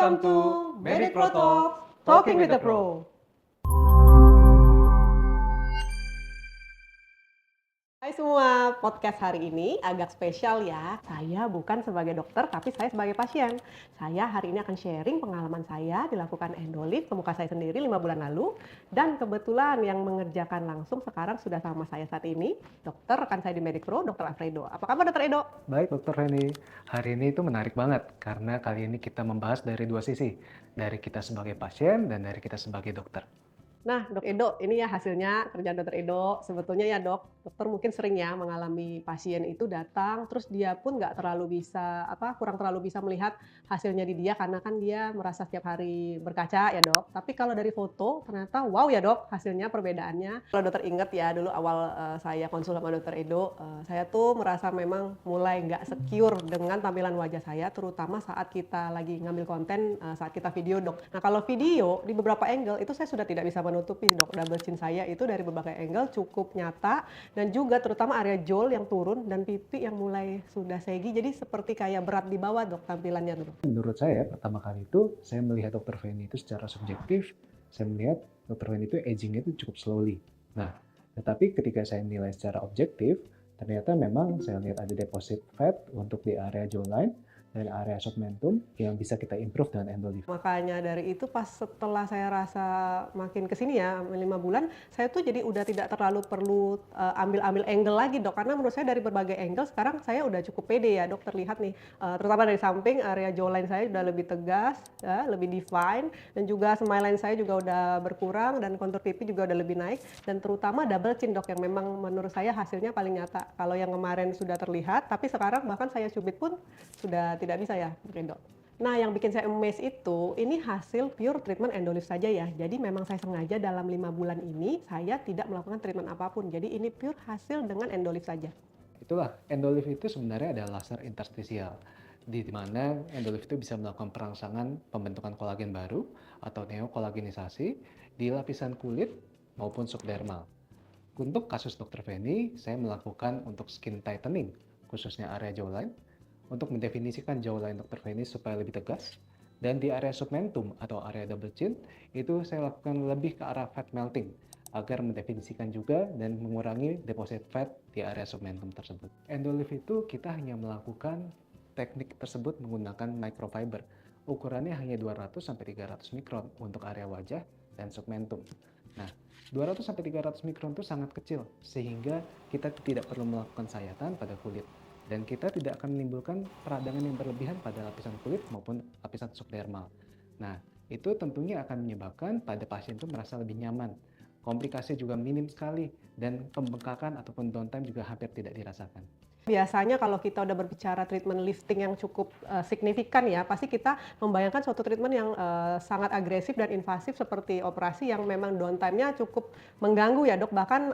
Welcome to Medic Pro Talk, Talking with the Pro. Hai semua, podcast hari ini agak spesial ya. Saya bukan sebagai dokter, tapi saya sebagai pasien. Saya hari ini akan sharing pengalaman saya dilakukan endolift ke muka saya sendiri 5 bulan lalu. Dan kebetulan yang mengerjakan langsung sekarang sudah sama saya saat ini, dokter rekan saya di Medic Pro, Dr. Alfredo. Apa kabar Dr. Edo? Baik, Dokter Reni. Hari ini itu menarik banget karena kali ini kita membahas dari dua sisi, dari kita sebagai pasien dan dari kita sebagai dokter. Nah, Dok Edo, ini ya hasilnya kerjaan Dokter Edo. Sebetulnya ya dok, dokter mungkin sering ya mengalami pasien itu datang, terus dia pun nggak terlalu bisa, kurang terlalu bisa melihat hasilnya di dia karena kan dia merasa setiap hari berkaca ya dok. Tapi kalau dari foto ternyata wow ya dok hasilnya perbedaannya. Kalau dokter inget ya dulu awal saya konsul sama Dokter Edo, saya tuh merasa memang mulai nggak secure dengan tampilan wajah saya, terutama saat kita lagi ngambil konten, saat kita video dok. Nah kalau video di beberapa angle itu saya sudah tidak bisa menutupi dok, double chin saya itu dari berbagai angle cukup nyata dan juga terutama area jol yang turun dan pipi yang mulai sudah segi, jadi seperti kayak berat di bawah dok tampilannya dok. Menurut saya, pertama kali itu saya melihat Dokter Feni itu secara subjektif, saya melihat Dokter Feni itu aging-nya itu cukup slowly. Nah, tetapi ketika saya nilai secara objektif, ternyata memang saya lihat ada deposit fat untuk di area jawline dan area submentum yang bisa kita improve dengan endolift. Makanya dari itu pas setelah saya rasa makin kesini ya 5 bulan, saya tuh jadi udah tidak terlalu perlu ambil-ambil angle lagi dok, karena menurut saya dari berbagai angle sekarang saya udah cukup pede ya dok, terlihat nih terutama dari samping area jawline saya udah lebih tegas ya, lebih define, dan juga smile line saya juga udah berkurang dan kontur pipi juga udah lebih naik, dan terutama double chin dok yang memang menurut saya hasilnya paling nyata. Kalau yang kemarin sudah terlihat, tapi sekarang bahkan saya cubit pun sudah tidak bisa ya, dok. Nah, yang bikin saya amazed itu, ini hasil pure treatment endolift saja ya. Jadi memang saya sengaja dalam 5 bulan ini, saya tidak melakukan treatment apapun. Jadi ini pure hasil dengan endolift saja. Itulah, endolift itu sebenarnya adalah laser interstisial, di mana endolift itu bisa melakukan perangsangan pembentukan kolagen baru atau neokolagenisasi di lapisan kulit maupun subdermal. Untuk kasus Dr. Feni, saya melakukan untuk skin tightening, khususnya area jawline, untuk mendefinisikan jawline Dr. Feni supaya lebih tegas. Dan di area submentum atau area double chin, itu saya lakukan lebih ke arah fat melting, agar mendefinisikan juga dan mengurangi deposit fat di area submentum tersebut. Endolift itu kita hanya melakukan teknik tersebut menggunakan microfiber. Ukurannya hanya 200-300 mikron untuk area wajah dan submentum. Nah, 200-300 mikron itu sangat kecil, sehingga kita tidak perlu melakukan sayatan pada kulit. Dan kita tidak akan menimbulkan peradangan yang berlebihan pada lapisan kulit maupun lapisan subdermal. Nah, itu tentunya akan menyebabkan pada pasien itu merasa lebih nyaman. Komplikasi juga minim sekali, dan pembengkakan ataupun downtime juga hampir tidak dirasakan. Biasanya kalau kita udah berbicara treatment lifting yang cukup signifikan ya, pasti kita membayangkan suatu treatment yang sangat agresif dan invasif seperti operasi yang memang downtime-nya cukup mengganggu ya dok, bahkan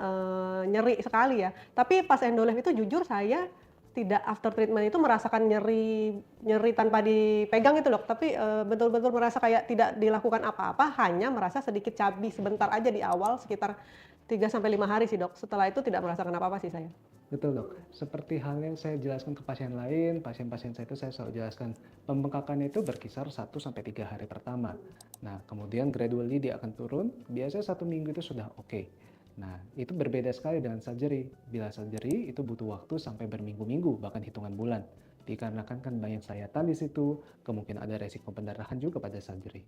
nyeri sekali ya. Tapi pas endolift itu jujur saya tidak after treatment itu merasakan nyeri tanpa dipegang itu dok, tapi betul-betul merasa kayak tidak dilakukan apa-apa, hanya merasa sedikit cabi sebentar aja di awal sekitar 3-5 hari sih dok. Setelah itu tidak merasakan apa-apa sih saya. Betul dok, seperti hal yang saya jelaskan ke pasien lain, pasien-pasien saya itu saya selalu jelaskan, pembengkakannya itu berkisar 1-3 hari pertama. Nah, kemudian gradually dia akan turun, biasanya 1 minggu itu sudah oke. Nah, itu berbeda sekali dengan surgery. Bila surgery itu butuh waktu sampai berminggu-minggu, bahkan hitungan bulan. Dikarenakan kan banyak sayatan di situ, kemungkinan ada resiko pendarahan juga pada surgery.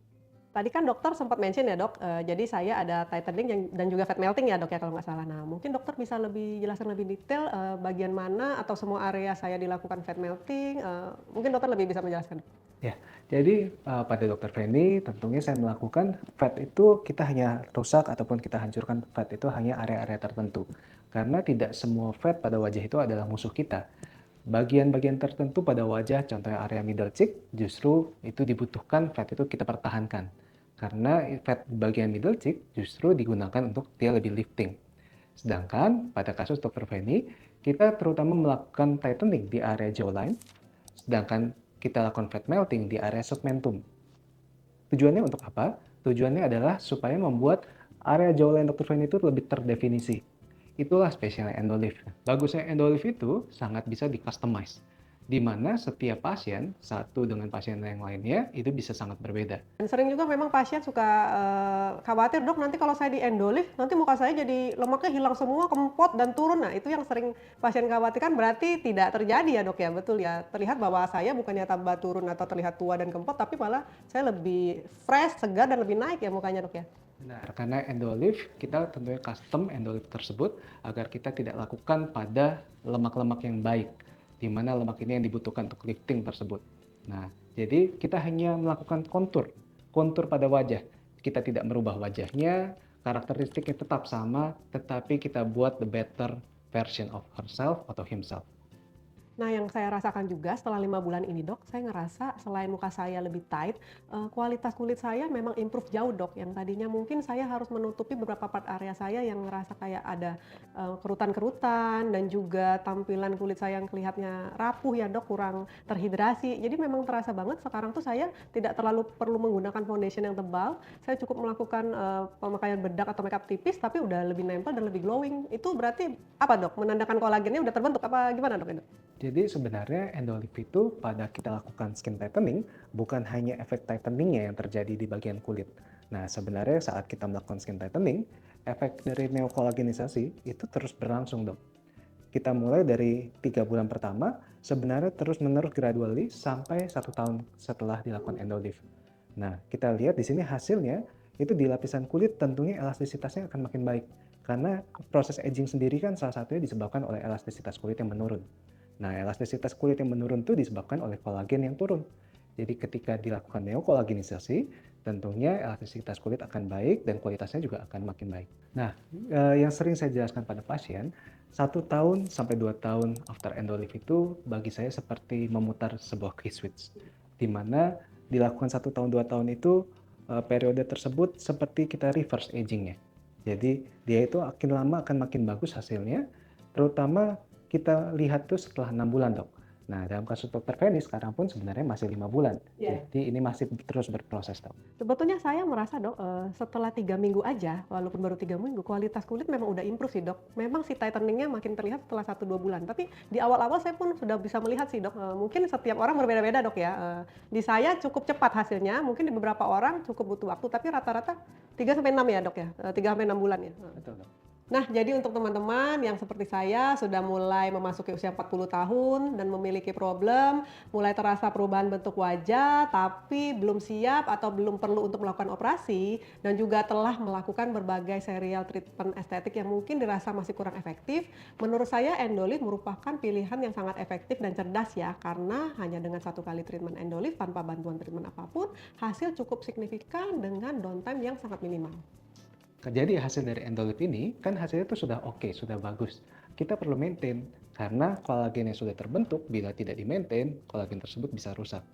Tadi kan dokter sempat mention ya dok, jadi saya ada tightening dan juga fat melting ya dok ya kalau nggak salah. Nah mungkin dokter bisa lebih jelaskan lebih detail bagian mana atau semua area saya dilakukan fat melting, mungkin dokter lebih bisa menjelaskan. Ya, jadi pada Dr. Feni tentunya saya melakukan fat itu kita hanya rusak ataupun kita hancurkan fat itu hanya area-area tertentu. Karena tidak semua fat pada wajah itu adalah musuh kita. Bagian-bagian tertentu pada wajah, contohnya area middle cheek, justru itu dibutuhkan fat itu kita pertahankan. Karena fat bagian middle cheek justru digunakan untuk dia lebih lifting. Sedangkan pada kasus Dr. Feni, kita terutama melakukan tightening di area jawline, sedangkan kita lakukan fat melting di area submentum. Tujuannya untuk apa? Tujuannya adalah supaya membuat area jawline Dr. Feni itu lebih terdefinisi. Itulah spesialnya endolift. Bagusnya endolift itu sangat bisa di-customize. di mana setiap pasien, satu dengan pasien yang lainnya, itu bisa sangat berbeda. Dan sering juga memang pasien suka, khawatir, "Dok, nanti kalau saya di-endolift, nanti muka saya jadi lemaknya hilang semua, kempot dan turun." Nah, itu yang sering pasien khawatirkan, berarti tidak terjadi ya, Dok, ya? Betul ya? Terlihat bahwa saya bukannya tambah turun atau terlihat tua dan kempot, tapi malah saya lebih fresh, segar, dan lebih naik ya mukanya, Dok, ya? Benar, karena endolift, kita tentunya custom endolift tersebut agar kita tidak lakukan pada lemak-lemak yang baik, di mana lemak ini yang dibutuhkan untuk lifting tersebut. Nah, jadi kita hanya melakukan kontur pada wajah. Kita tidak merubah wajahnya, karakteristiknya tetap sama, tetapi kita buat the better version of herself atau himself. Nah, yang saya rasakan juga setelah 5 bulan ini, Dok, saya ngerasa selain muka saya lebih tight, kualitas kulit saya memang improve jauh, Dok. Yang tadinya mungkin saya harus menutupi beberapa part area saya yang ngerasa kayak ada, kerutan-kerutan dan juga tampilan kulit saya yang kelihatannya rapuh ya, Dok, kurang terhidrasi. Jadi memang terasa banget sekarang tuh saya tidak terlalu perlu menggunakan foundation yang tebal, saya cukup melakukan, pemakaian bedak atau makeup tipis, tapi udah lebih nempel dan lebih glowing. Itu berarti apa, Dok? Menandakan kolagennya udah terbentuk apa gimana, Dok, itu? Jadi sebenarnya endolift itu pada kita lakukan skin tightening, bukan hanya efek tightening-nya yang terjadi di bagian kulit. Nah, sebenarnya saat kita melakukan skin tightening, efek dari neokolagenisasi itu terus berlangsung, dok. Kita mulai dari 3 bulan pertama, sebenarnya terus menerus gradually sampai 1 tahun setelah dilakukan endolift. Nah, kita lihat di sini hasilnya, itu di lapisan kulit tentunya elastisitasnya akan makin baik. Karena proses aging sendiri kan salah satunya disebabkan oleh elastisitas kulit yang menurun. Nah, elastisitas kulit yang menurun itu disebabkan oleh kolagen yang turun. Jadi ketika dilakukan neokolagenisasi, tentunya elastisitas kulit akan baik dan kualitasnya juga akan makin baik. Nah, yang sering saya jelaskan pada pasien, 1 tahun sampai 2 tahun after endolift itu bagi saya seperti memutar sebuah key switch, di mana dilakukan 1 tahun 2 tahun itu periode tersebut seperti kita reverse agingnya. Jadi dia itu makin lama akan makin bagus hasilnya, terutama kita lihat tuh setelah 6 bulan, dok. Nah, dalam kasus dokter Feni sekarang pun sebenarnya masih 5 bulan. Iya. Jadi ini masih terus berproses, dok. Sebetulnya saya merasa, Dok, setelah 3 minggu aja, walaupun baru 3 minggu, kualitas kulit memang udah improve sih, Dok. Memang si tightening-nya makin terlihat setelah 1-2 bulan, tapi di awal-awal saya pun sudah bisa melihat sih, Dok, mungkin setiap orang berbeda-beda, Dok, ya. Di saya cukup cepat hasilnya, mungkin di beberapa orang cukup butuh waktu, tapi rata-rata 3-6 ya, Dok, ya? 3-6 bulan ya? Betul, dok. Nah, jadi untuk teman-teman yang seperti saya sudah mulai memasuki usia 40 tahun dan memiliki problem, mulai terasa perubahan bentuk wajah, tapi belum siap atau belum perlu untuk melakukan operasi, dan juga telah melakukan berbagai serial treatment estetik yang mungkin dirasa masih kurang efektif, menurut saya Endolift merupakan pilihan yang sangat efektif dan cerdas ya, karena hanya dengan 1 kali treatment Endolift tanpa bantuan treatment apapun, hasil cukup signifikan dengan downtime yang sangat minimal. Jadi hasil dari endolift ini kan hasilnya itu sudah oke, sudah bagus. Kita perlu maintain karena kolagen yang sudah terbentuk bila tidak di-maintain, kolagen tersebut bisa rusak.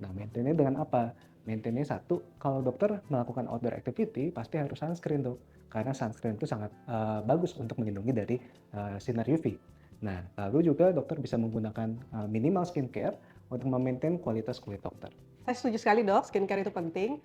Nah, maintainnya dengan apa? Maintainnya satu, kalau dokter melakukan outdoor activity pasti harus sunscreen tuh, karena sunscreen itu sangat bagus untuk melindungi dari sinar UV. Nah, lalu juga dokter bisa menggunakan minimal skincare untuk memaintain kualitas kulit dokter. Saya setuju sekali, Dok, skincare itu penting.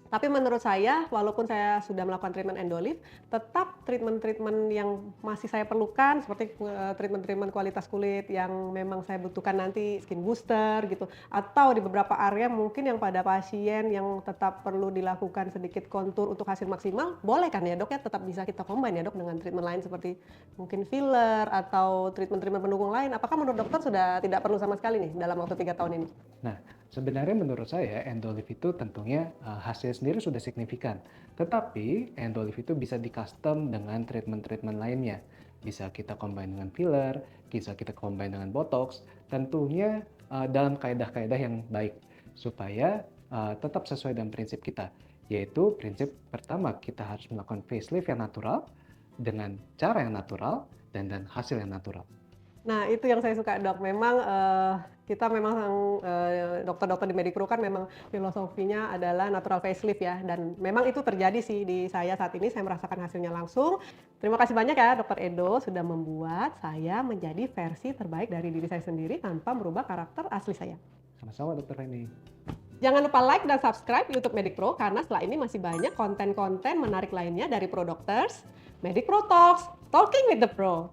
Tapi menurut saya, walaupun saya sudah melakukan treatment Endolift, tetap treatment-treatment yang masih saya perlukan seperti treatment-treatment kualitas kulit yang memang saya butuhkan nanti skin booster gitu, atau di beberapa area mungkin yang pada pasien yang tetap perlu dilakukan sedikit kontur untuk hasil maksimal, boleh kan ya, Dok, ya? Tetap bisa kita combine ya, Dok, dengan treatment lain seperti mungkin filler atau treatment-treatment pendukung lain. Apakah menurut dokter sudah tidak perlu sama sekali nih dalam waktu 3 tahun ini? Nah, sebenarnya menurut saya endolift itu tentunya hasil sendiri sudah signifikan. Tetapi endolift itu bisa di-custom dengan treatment-treatment lainnya. Bisa kita combine dengan filler, bisa kita combine dengan botox, tentunya dalam kaedah-kaedah yang baik supaya tetap sesuai dengan prinsip kita. Yaitu prinsip pertama, kita harus melakukan facelift yang natural dengan cara yang natural dan hasil yang natural. Nah, itu yang saya suka, Dok. Memang kita memang dokter-dokter di Medipro kan memang filosofinya adalah natural facelift ya, dan memang itu terjadi sih di saya saat ini, saya merasakan hasilnya langsung. Terima kasih banyak ya Dokter Edo sudah membuat saya menjadi versi terbaik dari diri saya sendiri tanpa merubah karakter asli saya. Sama-sama, Dokter Feni. Jangan lupa like dan subscribe YouTube Medipro karena setelah ini masih banyak konten-konten menarik lainnya dari Pro Doctors, Medipro Talks, Talking with the Pro.